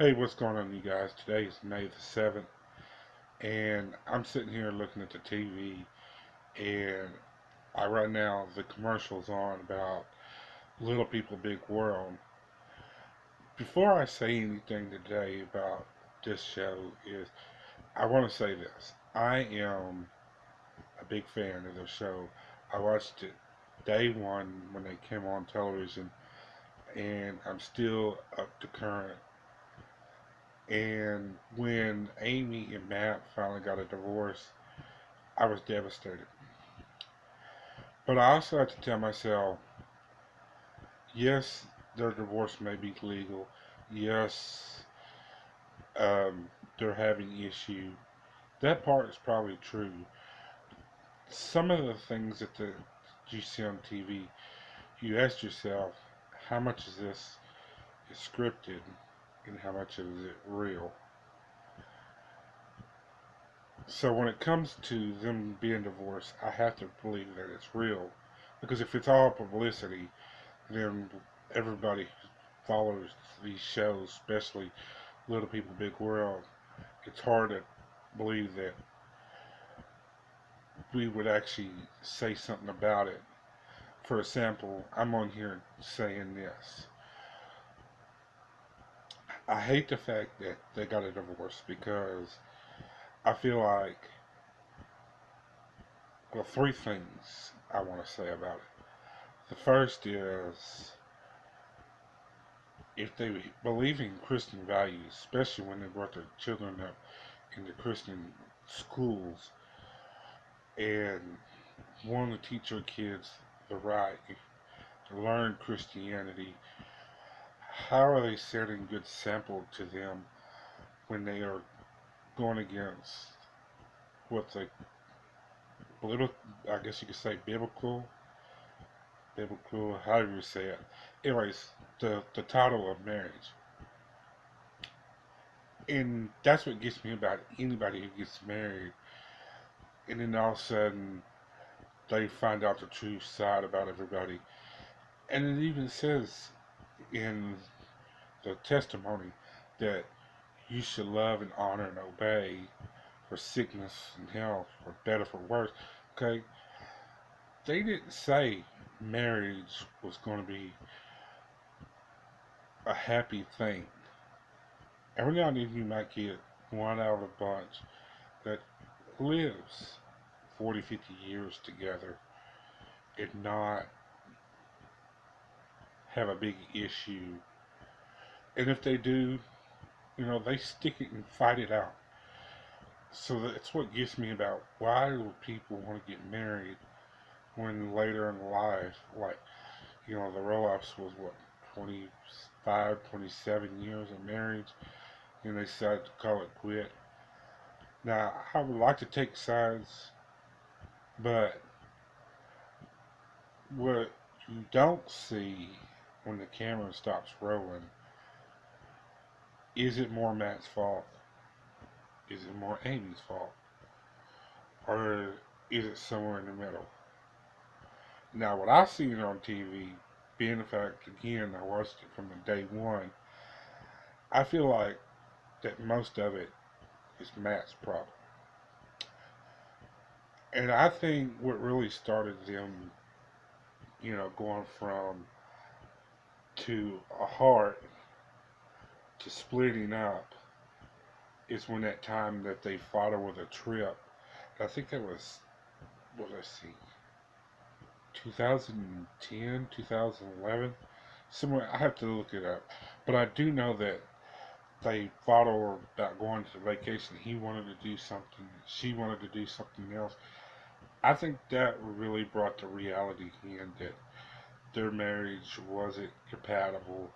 Hey, what's going on, you guys? Today is May the 7th, and I'm sitting here looking at the TV, and right now the commercial's on about Little People Big World. Before I say anything today about this show, I want to say this. I am a big fan of the show. I watched it day one when they came on television, and I'm still up to current. And when Amy and Matt finally got a divorce, I was devastated. But I also had to tell myself, yes, their divorce may be legal. Yes, um, they're having issue. That part is probably true. Some of the things that you see on TV, you ask yourself, how much of this is scripted and how much is it real? So when it comes to them being divorced, I have to believe that it's real. Because if it's all publicity, then everybody who follows these shows, especially Little People Big World, it's hard to believe that we would actually say something about it. For example, I'm on here saying this. I hate the fact that they got a divorce because I feel like, well, three things I want to say about it. The first is if they believe in Christian values, especially when they brought their children up in the Christian schools and want to teach your kids the right to learn Christianity, how are they setting good sample to them when they are going against what the political, I guess you could say biblical, however you say it. Anyways, the title of marriage. And that's what gets me about anybody who gets married. And then all of a sudden, they find out the true side about everybody. And it even says in the testimony that you should love and honor and obey for sickness and health, for better, for worse. Okay? They didn't say marriage was going to be a happy thing. Every now and then you might get one out of a bunch that lives 40, 50 years together and not have a big issue. And if they do, they stick it and fight it out. So that's what gets me about why do people want to get married when later in life, like, the roll-ups was what, 25, 27 years of marriage, and they decided to call it quit. Now, I would like to take sides, but what you don't see when the camera stops rolling, is it more Matt's fault? Is it more Amy's fault? Or is it somewhere in the middle? Now, what I seen on TV, being the fact, again, I watched it from the day one, I feel like that most of it is Matt's problem. And I think what really started them, going from to a heart to splitting up is when that time that they fought over the trip. I think that was, what let's see, 2010, 2011, somewhere. I have to look it up, but I do know that they fought over about going to vacation. He wanted to do something, she wanted to do something else. I think that really brought the reality in that their marriage wasn't compatible,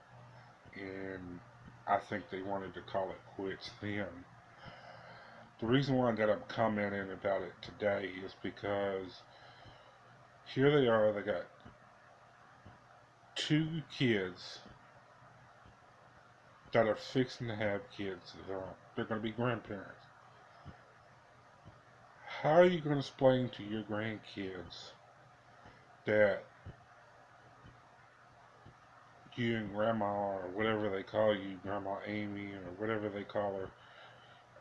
and I think they wanted to call it quits then. The reason why that I'm commenting about it today is because here they are, they got two kids that are fixing to have kids. They're going to be grandparents. How are you going to explain to your grandkids that you and Grandma, or whatever they call you, Grandma Amy, or whatever they call her,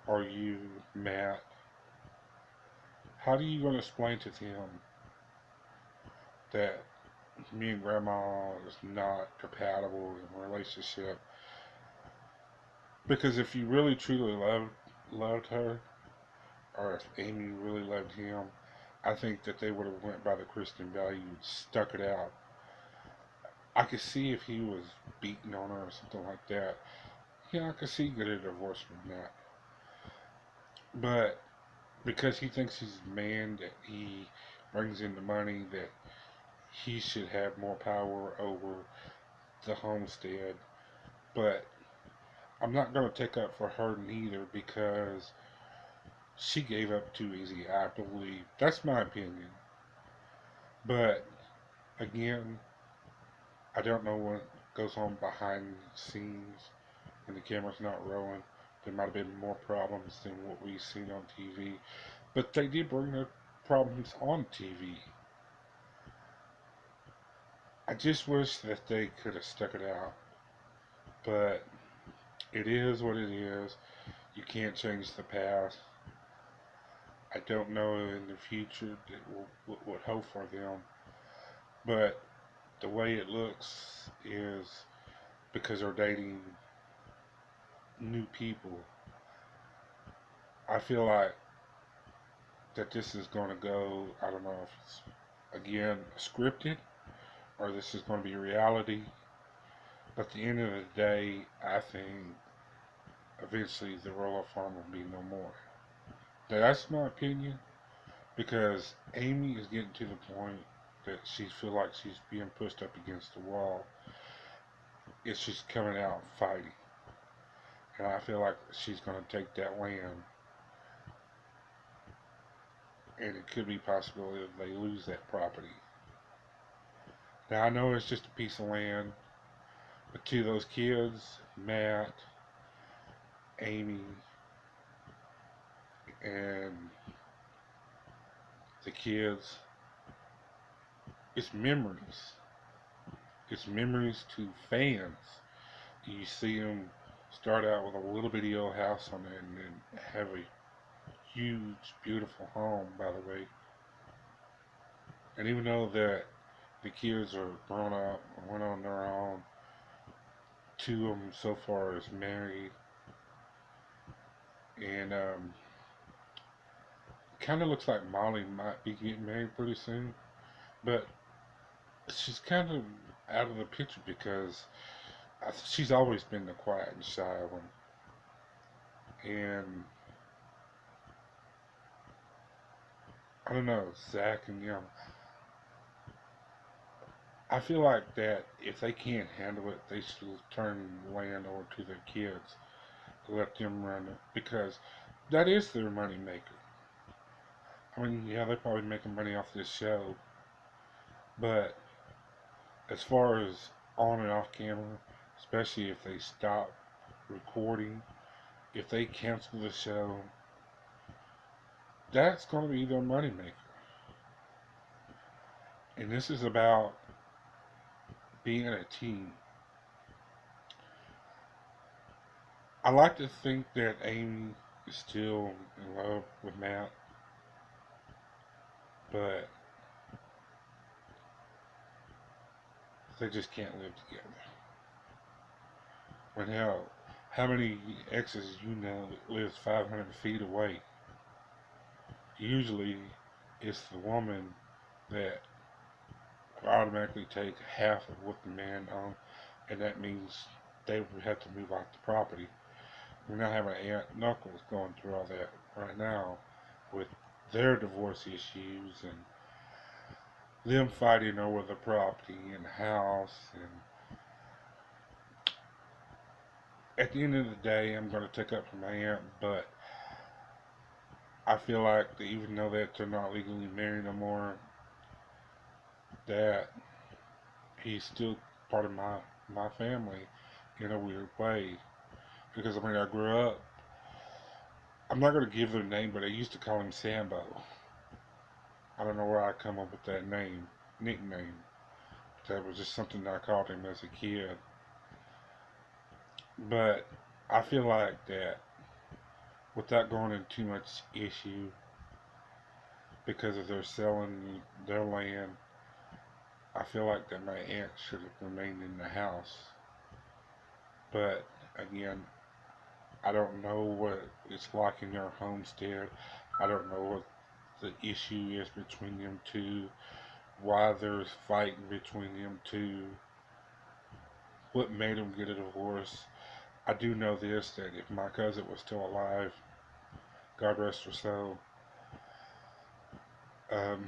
or you, Matt, how are you going to explain to them that me and Grandma is not compatible in a relationship? Because if you really truly loved her, or if Amy really loved him, I think that they would have went by the Christian values, stuck it out. I could see if he was beating on her or something like that. Yeah, I could see get a divorce from that. But because he thinks he's a man, that he brings in the money, that he should have more power over the homestead. But I'm not going to take up for her neither, because she gave up too easy, I believe. That's my opinion. But again, I don't know what goes on behind the scenes when the camera's not rolling. There might have been more problems than what we've seen on TV. But they did bring the problems on TV. I just wish that they could have stuck it out. But it is what it is. You can't change the past. I don't know in the future what would hope for them. But the way it looks is because they're dating new people. I feel like that this is going to go, I don't know if it's, again, scripted, or this is going to be reality. But at the end of the day, I think eventually the Roloff farm will be no more. That's my opinion, because Amy is getting to the point that she feels like she's being pushed up against the wall. It's just coming out fighting. And I feel like she's going to take that land. And it could be possible if they lose that property. Now, I know it's just a piece of land, but to those kids, Matt, Amy, and the kids, it's memories. It's memories to fans. You see them start out with a little bitty old house on it and then have a huge, beautiful home, by the way. And even though that the kids are grown up and went on their own, two of them so far is married, and kind of looks like Molly might be getting married pretty soon, but she's kind of out of the picture because she's always been the quiet and shy one. And I don't know, Zach and them. I feel like that if they can't handle it, they should turn land over to their kids, let them run it, because that is their money maker. I mean, yeah, they're probably making money off this show, but as far as on and off camera, especially if they stop recording, if they cancel the show, that's going to be their money maker. And this is about being a team. I like to think that Amy is still in love with Matt, but they just can't live together. When hell, how many exes you know lives 500 feet away? Usually, it's the woman that automatically take half of what the man owns, and that means they would have to move off the property. We're not having aunt and uncles going through all that right now with their divorce issues and them fighting over the property and house. And at the end of the day, I'm going to take up for my aunt, but I feel like that even though that they're not legally married no more, that he's still part of my family in a weird way. Because I mean, I grew up. I'm not going to give their name, but I used to call him Sambo. I don't know where I come up with that nickname. That was just something that I called him as a kid. But I feel like that without going into too much issue because of their selling their land, I feel like that my aunt should have remained in the house. But again, I don't know what it's like in their homestead. I don't know what the issue is between them two, why there's fighting between them two, what made them get a divorce. I do know this, that if my cousin was still alive, God rest her soul, um,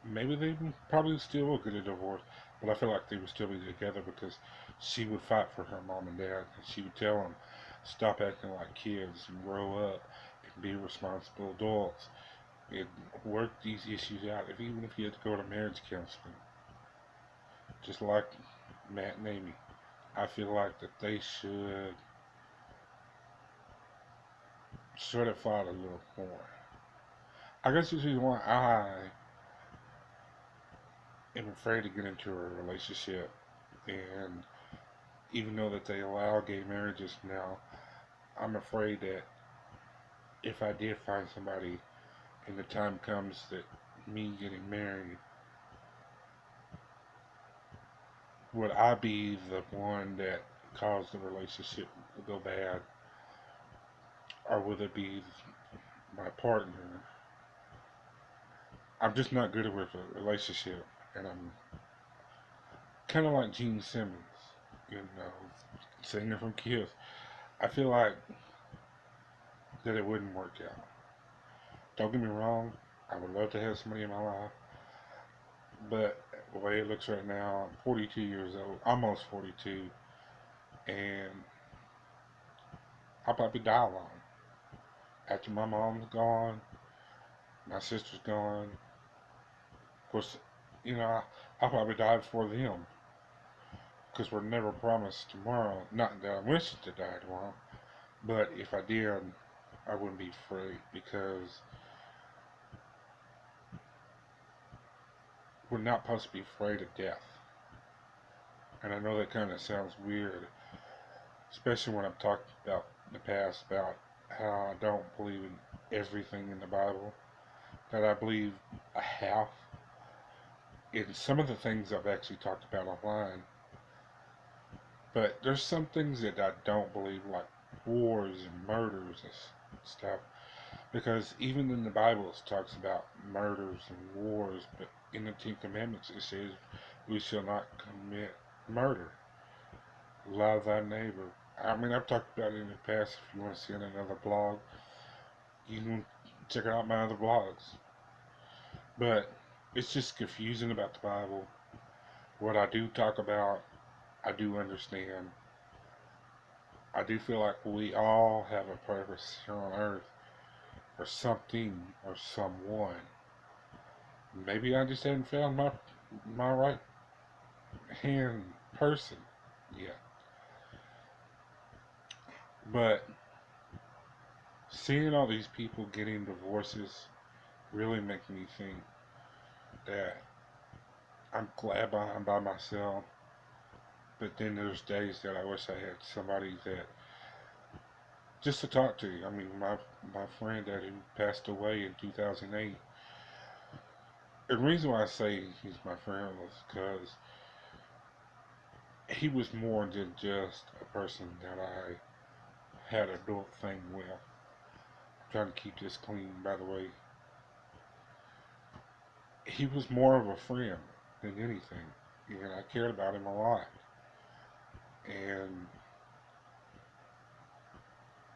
maybe they probably still will get a divorce, but I feel like they would still be together because she would fight for her mom and dad, and she would tell them, stop acting like kids and grow up and be responsible adults and work these issues out. If even if you had to go to marriage counseling, just like Matt and Amy, I feel like that they should certify it a little more. I guess this is why I am afraid to get into a relationship, and even though that they allow gay marriages now, I'm afraid that if I did find somebody and the time comes that me getting married, would I be the one that caused the relationship to go bad, or would it be my partner? I'm just not good with a relationship, and I'm kind of like Gene Simmons, you know, singer from Kiss. I feel like that it wouldn't work out. Don't get me wrong, I would love to have somebody in my life, but the way it looks right now, I'm 42 years old, almost 42, and I'll probably die alone. After my mom's gone, my sister's gone, of course, you know, I'll probably die before them, because we're never promised tomorrow. Not that I wish to die tomorrow, but if I did, I wouldn't be free because we're not supposed to be afraid of death. And I know that kind of sounds weird, especially when I'm talking about in the past about how I don't believe in everything in the Bible, that I believe a half in some of the things I've actually talked about online. But there's some things that I don't believe, like wars and murders and stuff. Because even in the Bible, it talks about murders and wars, but in the Ten Commandments, it says we shall not commit murder. Love thy neighbor. I mean, I've talked about it in the past. If you want to see it in another blog, you can check out my other blogs. But it's just confusing about the Bible. What I do talk about, I do understand. I do feel like we all have a purpose here on earth for something or someone. Maybe I just haven't found my right hand person yet. But seeing all these people getting divorces really make me think that I'm glad I'm by myself. But then there's days that I wish I had somebody that just to talk to. I mean, my friend that who passed away in 2008. The reason why I say he's my friend was because he was more than just a person that I had a adult thing with. I'm trying to keep this clean, by the way. He was more of a friend than anything, and I cared about him a lot. And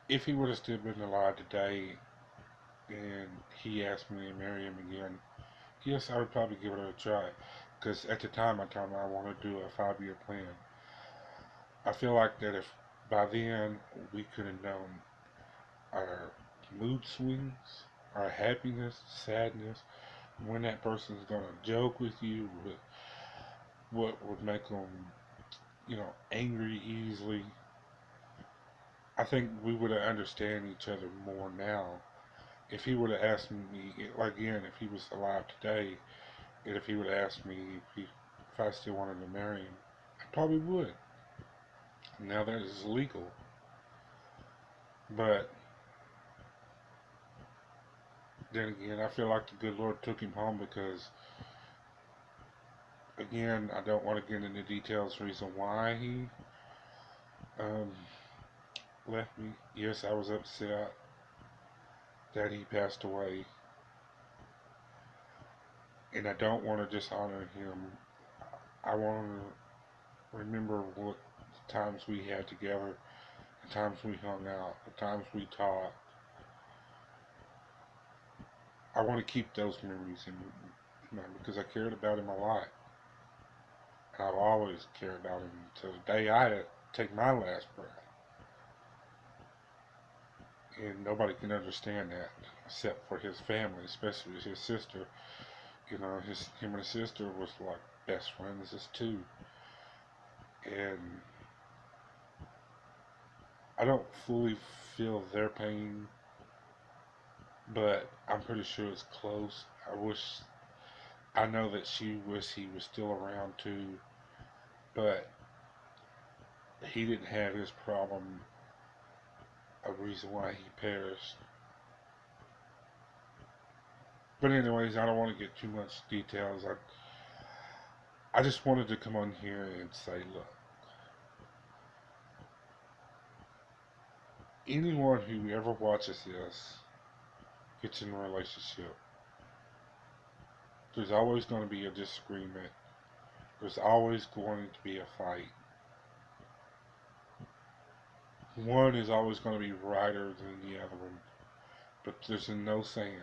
if he would have still been alive today, and he asked me to marry him again, yes, I would probably give it a try. Because at the time, I told him I want to do a 5-year plan. I feel like that if by then we could have known our mood swings, our happiness, sadness, when that person's gonna joke with you, with what would make them, angry easily. I think we would have understand each other more now. If he would have asked me, like again, if he was alive today, and if he would have asked me if I still wanted to marry him, I probably would. Now that is illegal. But then again, I feel like the good Lord took him home because, again, I don't want to get into details, reason why he um, left me. Yes, I was upset that he passed away, and I don't want to dishonor him. I want to remember what times we had together, the times we hung out, the times we talked. I want to keep those memories in mind because I cared about him a lot. And I've always cared about him until the day I take my last breath. And nobody can understand that except for his family, especially his sister. You know, him and his sister was like best friends as two. And I don't fully feel their pain, but I'm pretty sure it's close. I know that she wished he was still around too, but he didn't have his problem, a reason why he perished. But anyways, I don't want to get too much details. I just wanted to come on here and say, look, anyone who ever watches this gets in a relationship, there's always going to be a disagreement. There's always going to be a fight. One is always going to be righter than the other one. But there's no saying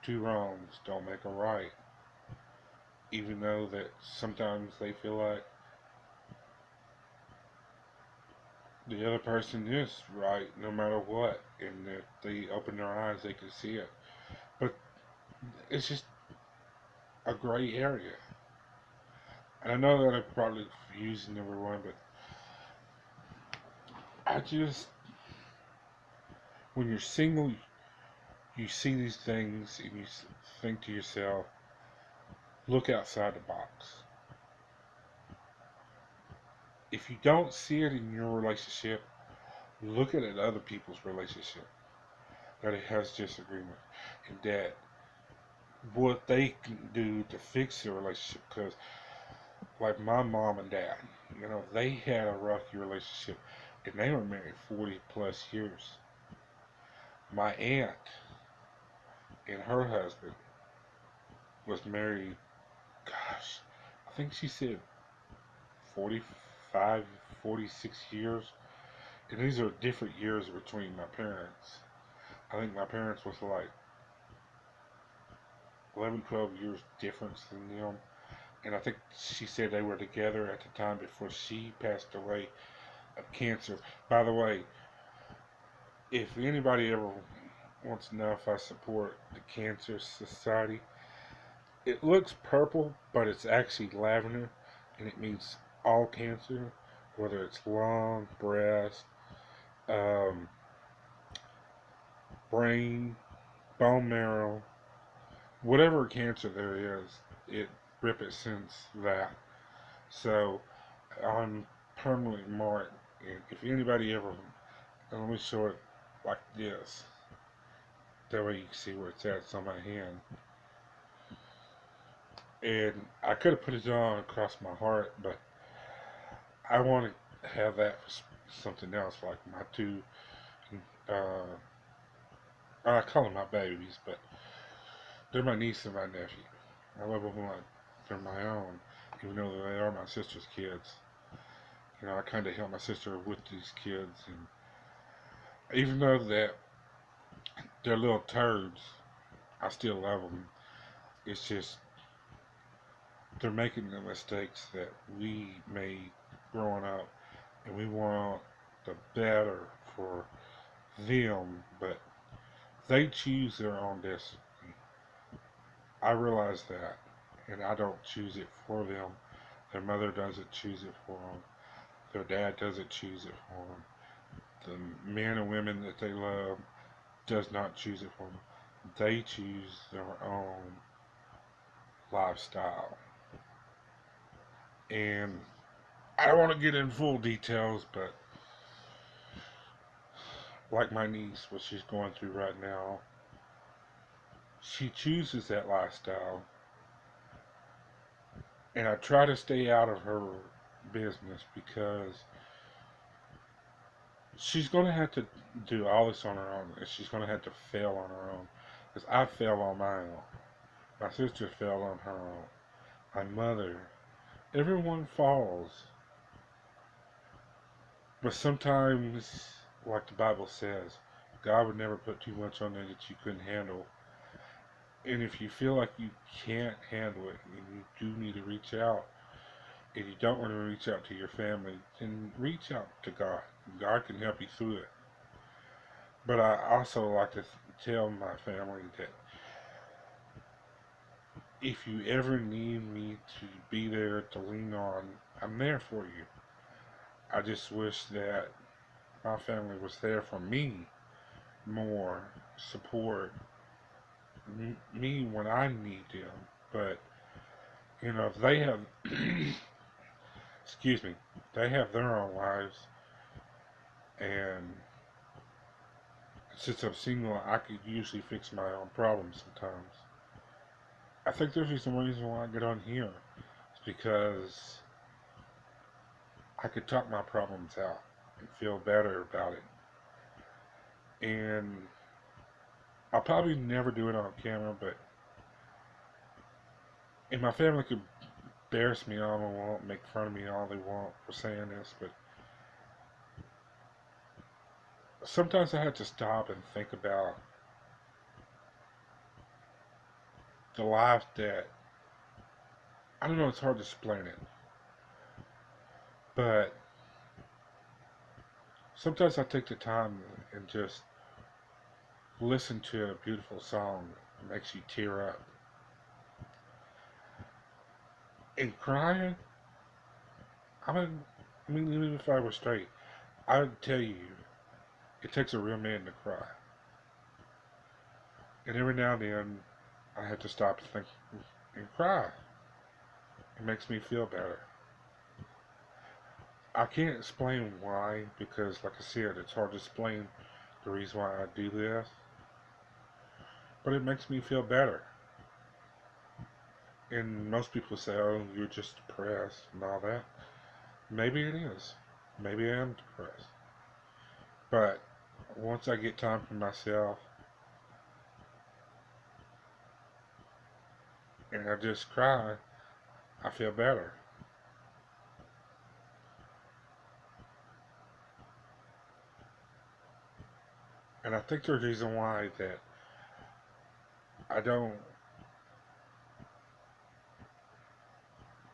two wrongs don't make a right. Even though that sometimes they feel like the other person is right no matter what. And if they open their eyes, they can see it. But it's just a gray area. And I know that I'm probably confusing everyone, but I just, when you're single, you see these things and you think to yourself, look outside the box. If you don't see it in your relationship, look at it in other people's relationship that it has disagreement and that what they can do to fix the relationship. Because like my mom and dad, you know, they had a rocky relationship and they were married 40 plus years. My aunt and her husband was married, gosh, I think she said 45, 46 years. And these are different years between my parents. I think my parents was like 11, 12 years difference than them. And I think she said they were together at the time before she passed away of cancer. By the way, if anybody ever wants to know if I support the Cancer Society, it looks purple, but it's actually lavender, and it means all cancer, whether it's lung, breast, um, brain, bone marrow, whatever cancer there is, it represents that. So I'm permanently marked. And if anybody ever, let me show it like this. That way you can see where it's at. It's on my hand. And I could have put it on across my heart, but I want to have that for something else, like my two, uh, I call them my babies, but they're my niece and my nephew. I love them like they're my own, even though they are my sister's kids. You know, I kind of help my sister with these kids, and even though that they're little turds, I still love them. It's just they're making the mistakes that we made growing up, and we want the better for them, but they choose their own destiny. I realize that, and I don't choose it for them. Their mother doesn't choose it for them. Their dad doesn't choose it for them. The men and women that they love does not choose it for them. They choose their own lifestyle. And I don't want to get in full details, but like my niece, what she's going through right now, she chooses that lifestyle, and I try to stay out of her business because she's going to have to do all this on her own, and she's going to have to fail on her own. Because I fell on my own. My sister fell on her own. My mother. Everyone falls. But sometimes, like the Bible says, God would never put too much on there that you couldn't handle. And if you feel like you can't handle it, and you do need to reach out, and you don't want to reach out to your family, then reach out to God. God can help you through it. But I also like to tell my family that if you ever need me to be there to lean on, I'm there for you. I just wish that my family was there for me more, support me when I need them. But, if they have, excuse me, they have their own lives, and since I'm single, I could usually fix my own problems sometimes. I think there's some reason why I get on here. It's because I could talk my problems out and feel better about it. And I'll probably never do it on camera, but and my family could embarrass me all they want, make fun of me all they want for saying this, but sometimes I have to stop and think about the life that, I don't know, it's hard to explain it, but sometimes I take the time and just listen to a beautiful song that makes you tear up. And crying, even if I was straight, I would tell you, it takes a real man to cry. And every now and then, I have to stop and think and cry. It makes me feel better. I can't explain why, because like I said, it's hard to explain the reason why I do this. But it makes me feel better. And most people say, oh, you're just depressed and all that. Maybe it is. Maybe I am depressed. But once I get time for myself and I just cry, I feel better. And I think the reason why that I don't,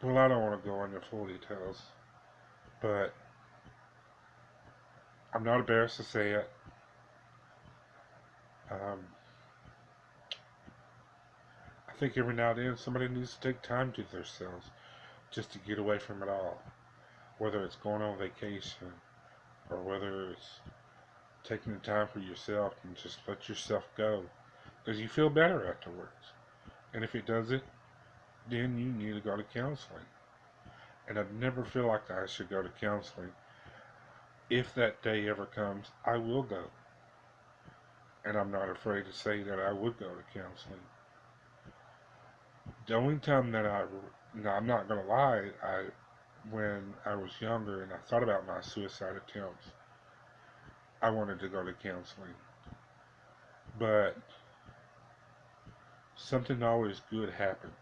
well, I don't want to go into full details, but I'm not embarrassed to say it. Um, I think every now and then somebody needs to take time to themselves just to get away from it all. Whether it's going on vacation or whether it's taking the time for yourself and just let yourself go. Because you feel better afterwards. And if it doesn't, then you need to go to counseling. And I never feel like I should go to counseling. If that day ever comes, I will go. And I'm not afraid to say that I would go to counseling. The only time that now I'm not going to lie, when I was younger and I thought about my suicide attempts, I wanted to go to counseling. But something always good happens.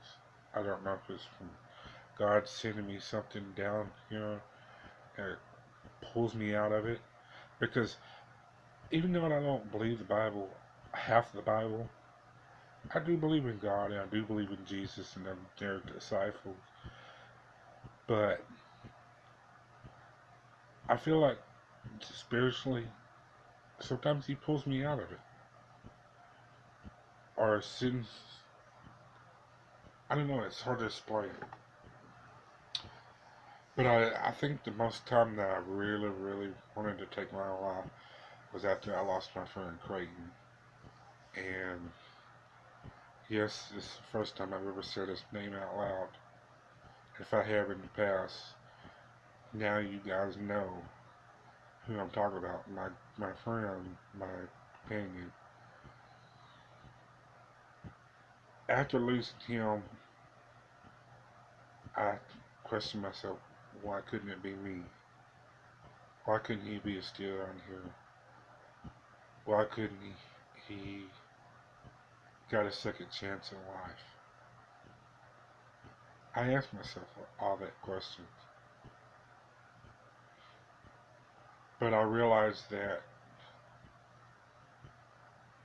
I don't know if it's from God sending me something down, and it pulls me out of it. Because even though I don't believe the Bible, half the Bible, I do believe in God and I do believe in Jesus and their disciples. But I feel like spiritually, sometimes He pulls me out of it. Or since, I don't know, it's hard to explain. But I think the most time that I really, really wanted to take my own life was after I lost my friend Creighton. And yes, it's the first time I've ever said his name out loud. If I have in the past, now you guys know who I'm talking about. My friend, my companion. After losing him, I questioned myself, why couldn't it be me? Why couldn't he be still on here? Why couldn't he got a second chance in life? I asked myself all that questions. But I realized that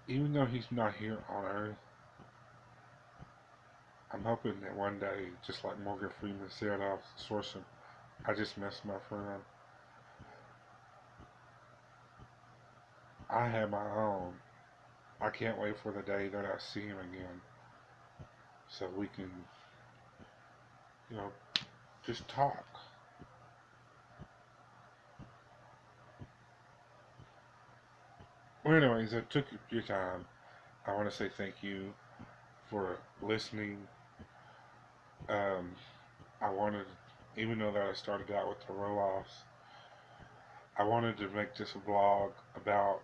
even though he's not here on earth, I'm hoping that one day, just like Morgan Freeman said off Sorcerer, I just missed my friend. I have my own. I can't wait for the day that I see him again, so we can, you know, just talk. Well, anyways, I took your time. I want to say thank you for listening. Um, I wanted, even though that I started out with the roll-offs, I wanted to make this a vlog about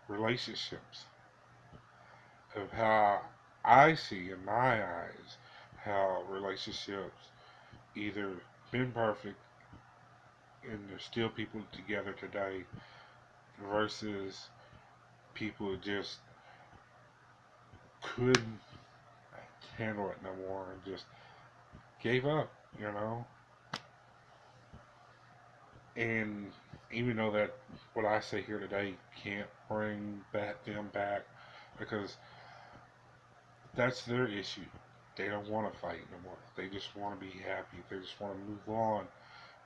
relationships, of how I see in my eyes how relationships either been perfect and there's still people together today versus people who just couldn't handle it no more and just gave up, you know. And even though that what I say here today can't bring them back, because that's their issue. They don't want to fight no more. They just want to be happy. They just want to move on.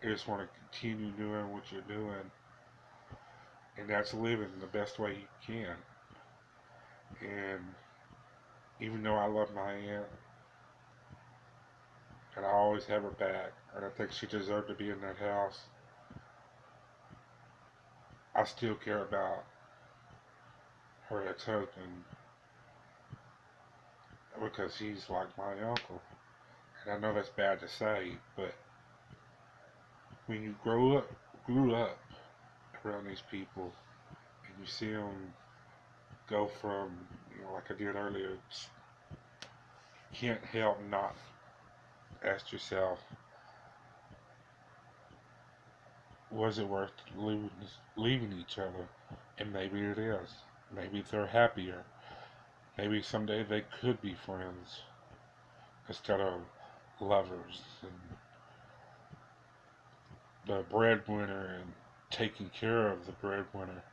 They just want to continue doing what you're doing. And that's living the best way you can. And even though I love my aunt, and I always have her back, and I think she deserved to be in that house, I still care about her ex-husband because he's like my uncle. And I know that's bad to say, but when you grew up around these people, and you see them go from, you know, like I did earlier, you can't help not ask yourself, was it worth leaving each other? And maybe it is. Maybe they're happier. Maybe someday they could be friends instead of lovers and the breadwinner and taking care of the breadwinner.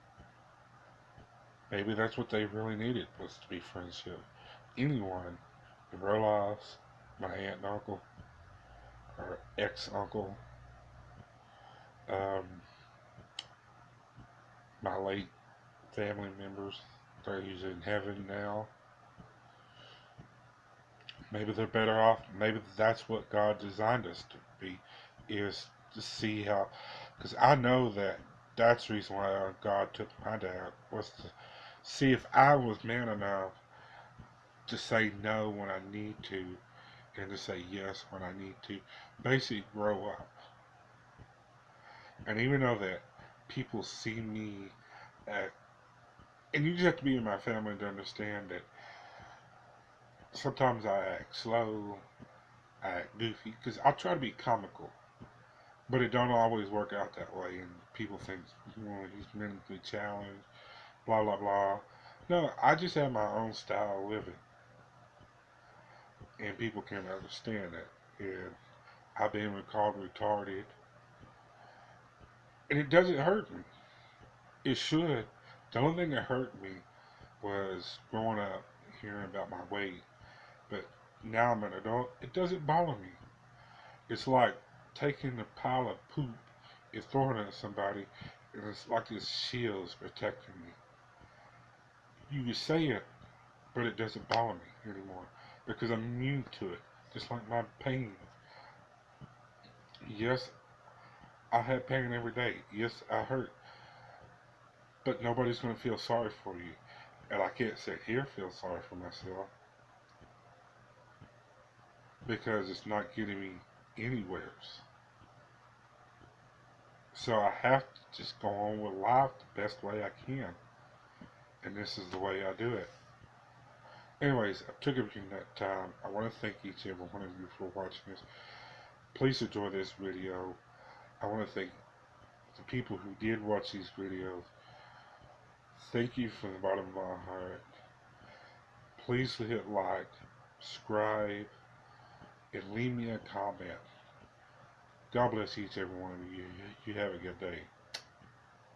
Maybe that's what they really needed, was to be friendship. Anyone, the Roloffs, my aunt and uncle, or ex-uncle, um, my late family members, they're in heaven now. Maybe they're better off. Maybe that's what God designed us to be, is to see how, because I know that that's the reason why God took my dad, was to see if I was man enough to say no when I need to and to say yes when I need to. Basically, grow up. And even though that people see me at, and you just have to be in my family to understand that sometimes I act slow, I act goofy, because I try to be comical. But it don't always work out that way, and people think, well, he's mentally challenged, blah, blah, blah. No, I just have my own style of living, and people can understand that. And I've been called retarded, and it doesn't hurt me. It should. The only thing that hurt me was growing up, hearing about my weight. But now I'm an adult, it doesn't bother me. It's like taking a pile of poop and throwing it at somebody, and it's like this shield's protecting me. You can say it, but it doesn't bother me anymore because I'm immune to it. Just like my pain. Yes, I have pain every day. Yes, I hurt. But nobody's going to feel sorry for you. And I can't sit here and feel sorry for myself because it's not getting me anywheres. So I have to just go on with life the best way I can. And this is the way I do it. Anyways, I took up that time. I want to thank each and every one of you for watching this. Please enjoy this video. I want to thank the people who did watch these videos. Thank you from the bottom of my heart. Please hit like, subscribe, and leave me a comment. God bless each and every one of you. You have a good day.